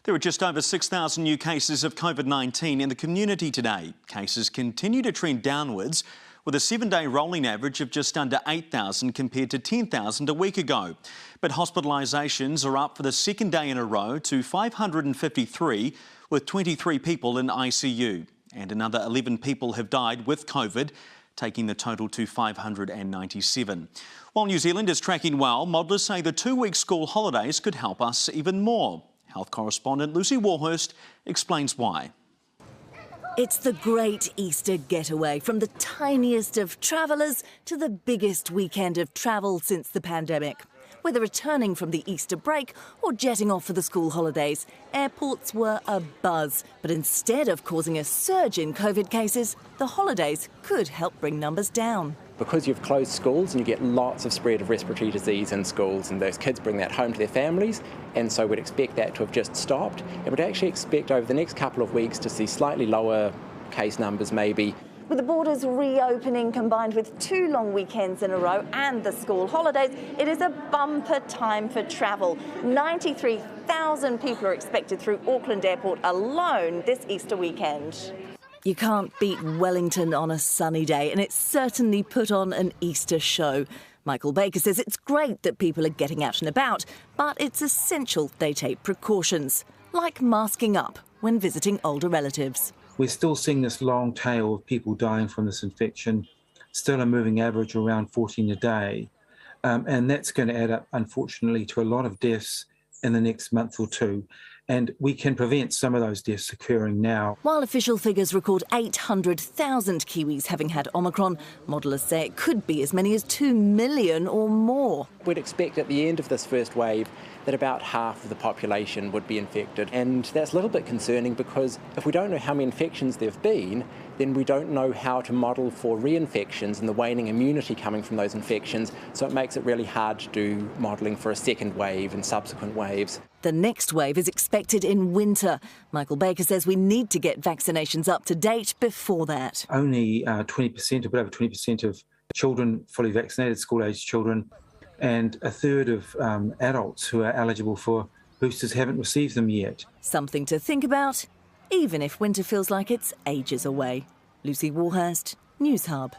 There are just over 6,000 new cases of COVID-19 in the community today. Cases continue to trend downwards, with a 7-day rolling average of just under 8,000 compared to 10,000 a week ago. But hospitalisations are up for the second day in a row to 553, with 23 people in ICU. And another 11 people have died with COVID, taking the total to 597. While New Zealand is tracking well, modellers say the 2-week school holidays could help us even more. Health correspondent Lucy Warhurst explains why. It's the great Easter getaway, from the tiniest of travellers to the biggest weekend of travel since the pandemic. Whether returning from the Easter break or jetting off for the school holidays, airports were abuzz. But instead of causing a surge in COVID cases, the holidays could help bring numbers down. Because you've closed schools and you get lots of spread of respiratory disease in schools, and those kids bring that home to their families, and so we'd expect that to have just stopped. And we'd actually expect over the next couple of weeks to see slightly lower case numbers maybe. With the borders reopening combined with 2 long weekends in a row and the school holidays, it is a bumper time for travel. 93,000 people are expected through Auckland Airport alone this Easter weekend. You can't beat Wellington on a sunny day, and it's certainly put on an Easter show. Michael Baker says it's great that people are getting out and about, but it's essential they take precautions, like masking up when visiting older relatives. We're still seeing this long tail of people dying from this infection, still a moving average around 14 a day, and that's going to add up, unfortunately, to a lot of deaths in the next month or two. And we can prevent some of those deaths occurring now. While official figures record 800,000 Kiwis having had Omicron, modellers say it could be as many as 2 million or more. We'd expect at the end of this first wave that about half of the population would be infected. And that's a little bit concerning, because if we don't know how many infections there have been, then we don't know how to model for reinfections and the waning immunity coming from those infections. So it makes it really hard to do modelling for a second wave and subsequent waves. The next wave is expected in winter. Michael Baker says we need to get vaccinations up to date before that. Only 20%, a bit over 20% of children fully vaccinated, school-aged children, and a third of adults who are eligible for boosters haven't received them yet. Something to think about, even if winter feels like it's ages away. Lucy Warhurst, News Hub.